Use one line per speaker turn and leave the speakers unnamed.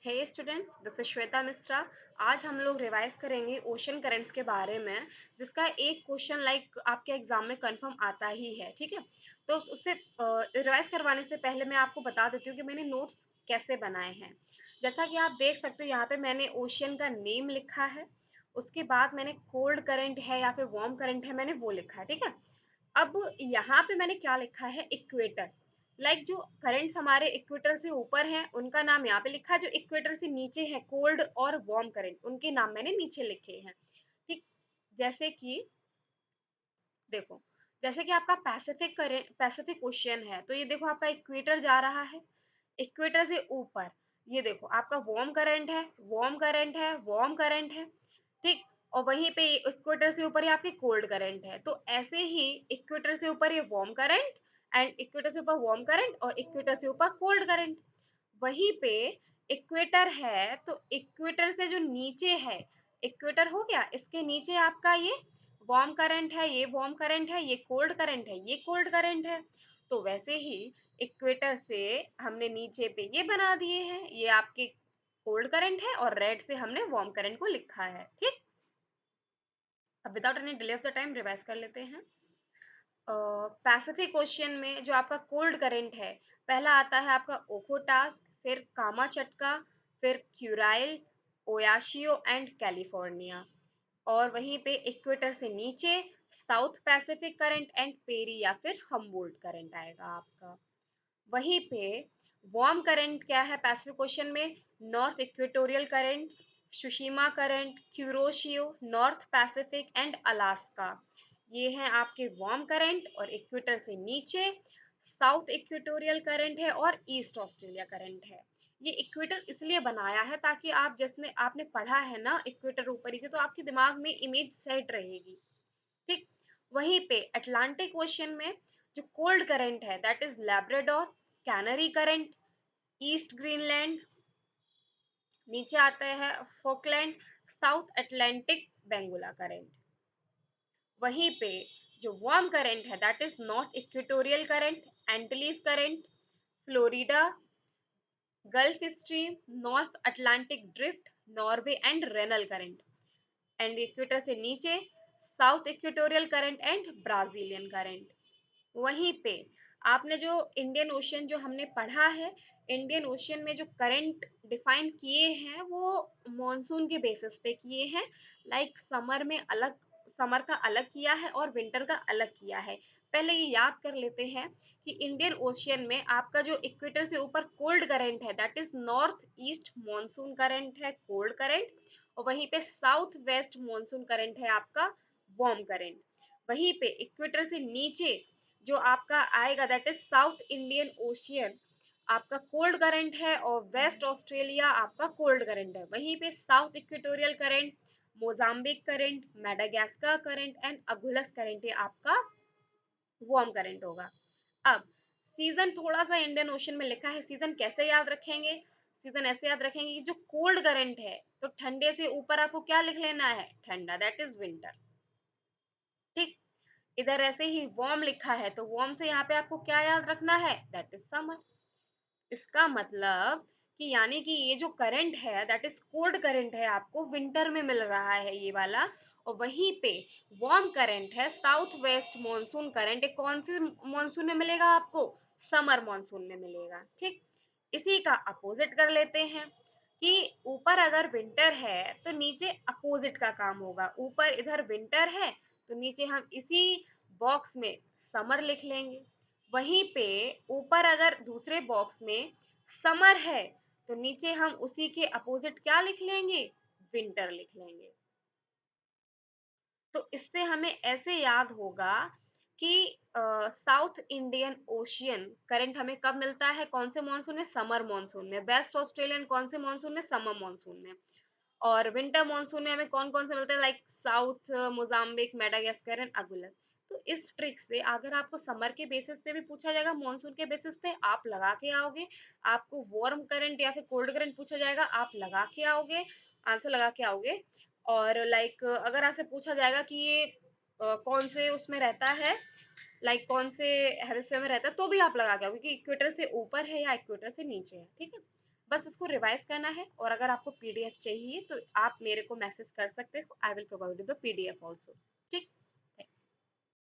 Hey students, this is Shweta Mishra. आज हम लोग रिवाइज करेंगे ओशन करंट्स के बारे में, जिसका एक क्वेश्चन आपके एग्जाम में कंफर्म आता ही है। ठीक है, तो उससे रिवाइज करवाने से पहले मैं आपको बता देती हूँ कि मैंने नोट्स कैसे बनाए हैं। जैसा कि आप देख सकते हो, यहाँ पे मैंने ओशियन का नेम लिखा है। उसके बाद मैंने कोल्ड करंट है या फिर वार्म करंट है, मैंने वो लिखा है। ठीक है, अब यहाँ पे मैंने क्या लिखा है, इक्वेटर। जो करंट्स हमारे इक्वेटर से ऊपर हैं उनका नाम यहाँ पे लिखा है, जो इक्वेटर से नीचे है कोल्ड और वार्म करंट, उनके नाम मैंने नीचे लिखे हैं। ठीक, जैसे कि देखो, जैसे कि आपका पैसिफिक करंट, पैसिफिक ओशियन है, तो ये देखो आपका इक्वेटर जा रहा है। इक्वेटर से ऊपर ये देखो आपका वार्म करंट है, वार्म करंट है, वार्म करंट है। ठीक, और वहीं पे इक्वेटर से ऊपर ये आपके कोल्ड करंट है। तो ऐसे ही इक्वेटर से ऊपर ये वार्म करंट, एंड इक्वेटर से ऊपर वार्म करंट, और इक्वेटर से ऊपर कोल्ड करंट। वहीं पे इक्वेटर है, तो इक्वेटर से जो नीचे है, इक्वेटर हो गया, इसके नीचे आपका ये वार्म करंट है, ये वार्म करंट है, ये कोल्ड करंट है, ये कोल्ड करंट है। तो वैसे ही इक्वेटर से हमने नीचे पे ये बना दिए हैं, ये आपके कोल्ड करंट है, और रेड से हमने वार्म करंट को लिखा है। ठीक, अब without any delay of the time revise कर लेते हैं। पैसिफिक ओशियन में जो आपका कोल्ड करंट है, पहला आता है आपका ओकोटास्क, फिर कामाचटका, फिर क्यूराइल, ओयाशियो एंड कैलिफोर्निया। और वहीं पे इक्वेटर से नीचे South Pacific current and Peru या फिर हम्बोल्ट करंट आएगा आपका। वहीं पे वार्म करंट क्या है पैसिफिक ओशन में, north Equatorial current, सुशीमा current, Kuroshio, north Pacific and Alaska. ये हैं आपके वार्म करंट। और इक्वेटर से नीचे साउथ इक्वेटोरियल करंट है और ईस्ट ऑस्ट्रेलिया करंट है। ये इक्वेटर इसलिए बनाया है ताकि आप, जिसने आपने पढ़ा है ना इक्वेटर ऊपर ही से, तो आपके दिमाग में इमेज सेट रहेगी। ठीक, वहीं पे अटलांटिक ओशन में जो कोल्ड करंट है, that is Labrador, Canary current, East Greenland, नीचे आता है Falkland, South Atlantic Benguela current. वहीं पे जो वार्म करंट है, that is North Equatorial current, Antilles current, Florida, Gulf Stream, North Atlantic drift, Norway and Rennell current. And equator से नीचे South Equatorial current and Brazilian current. वहीं पे आपने जो इंडियन ओशियन जो हमने पढ़ा है, इंडियन ओशियन में जो करंट डिफाइन किए हैं वो मॉनसून के बेसिस पे किए हैं। समर में अलग, समर का अलग किया है और विंटर का अलग किया है। पहले ये याद कर लेते हैं कि इंडियन ओशियन में आपका जो इक्वेटर से ऊपर कोल्ड करंट है, that is north east monsoon current है, कोल्ड करंट। और वहीं पे साउथ वेस्ट मॉनसून करंट है आपका, वार्म करंट। वहीं पे इक्वेटर से नीचे जो आपका आएगा, that is South Indian Ocean, आपका कोल्ड करंट है, और वेस्ट ऑस्ट्रेलिया आपका कोल्ड करंट है। वहीं पे South Equatorial current, Mozambique current, Madagascar current and Agulhas current ये आपका वार्म करंट होगा। अब सीजन थोड़ा सा इंडियन ओशन में लिखा है, सीजन कैसे याद रखेंगे, सीजन ऐसे याद रखेंगे कि जो कोल्ड करंट है, तो ठंडे से ऊपर आपको क्या लिख लेना है, ठंडा, दैट इज विंटर। ठीक, इधर ऐसे ही वार्म लिखा है, तो वार्म से यहाँ पे आपको क्या याद रखना है, दैट इज समर। इसका मतलब कि यानी कि ये जो करंट है, दैट इज कोल्ड करंट है, आपको विंटर में मिल रहा है ये वाला। और वहीं पे वार्म करंट है साउथ वेस्ट मॉनसून करंट, कौन से मॉनसून में मिलेगा आपको, समर मॉनसून में मिलेगा। ठीक, इसी का अपोजिट कर लेते हैं कि ऊपर अगर विंटर है तो नीचे अपोजिट का काम होगा। ऊपर इधर विंटर है, तो नीचे हम इसी बॉक्स में समर लिख लेंगे। वहीं पे ऊपर अगर दूसरे बॉक्स में समर है, तो नीचे हम उसी के अपोजिट क्या लिख लेंगे, विंटर लिख लेंगे। तो इससे हमें ऐसे याद होगा कि साउथ इंडियन ओशियन करंट हमें कब मिलता है, कौन से मॉनसून में, समर मॉनसून में। वेस्ट ऑस्ट्रेलियन कौन से मॉनसून में, समर मॉनसून में। और विंटर मॉनसून में हमें कौन कौन से मिलते हैं, साउथ मोजाम्बिक, मेडागास्कर एंड अगुलस। तो इस ट्रिक से अगर आपको समर के बेसिस पे भी पूछा जाएगा, मॉनसून के बेसिस पे आप लगा के आओगे। आपको वार्म करंट या फिर कोल्ड करंट पूछा जाएगा, आप लगा के आओगे, आंसर लगा के आओगे। और अगर आपसे पूछा जाएगा कि ये कौन से उसमें रहता है, कौन से हेमिस्फीयर में रहता है, तो भी आप लगा के आओगे कि इक्वेटर से ऊपर है या इक्वेटर से नीचे है। ठीक है, बस इसको रिवाइज करना है, और अगर आपको पीडीएफ चाहिए तो आप मेरे को मैसेज कर सकते हो, I will provide you the PDF also. ठीक।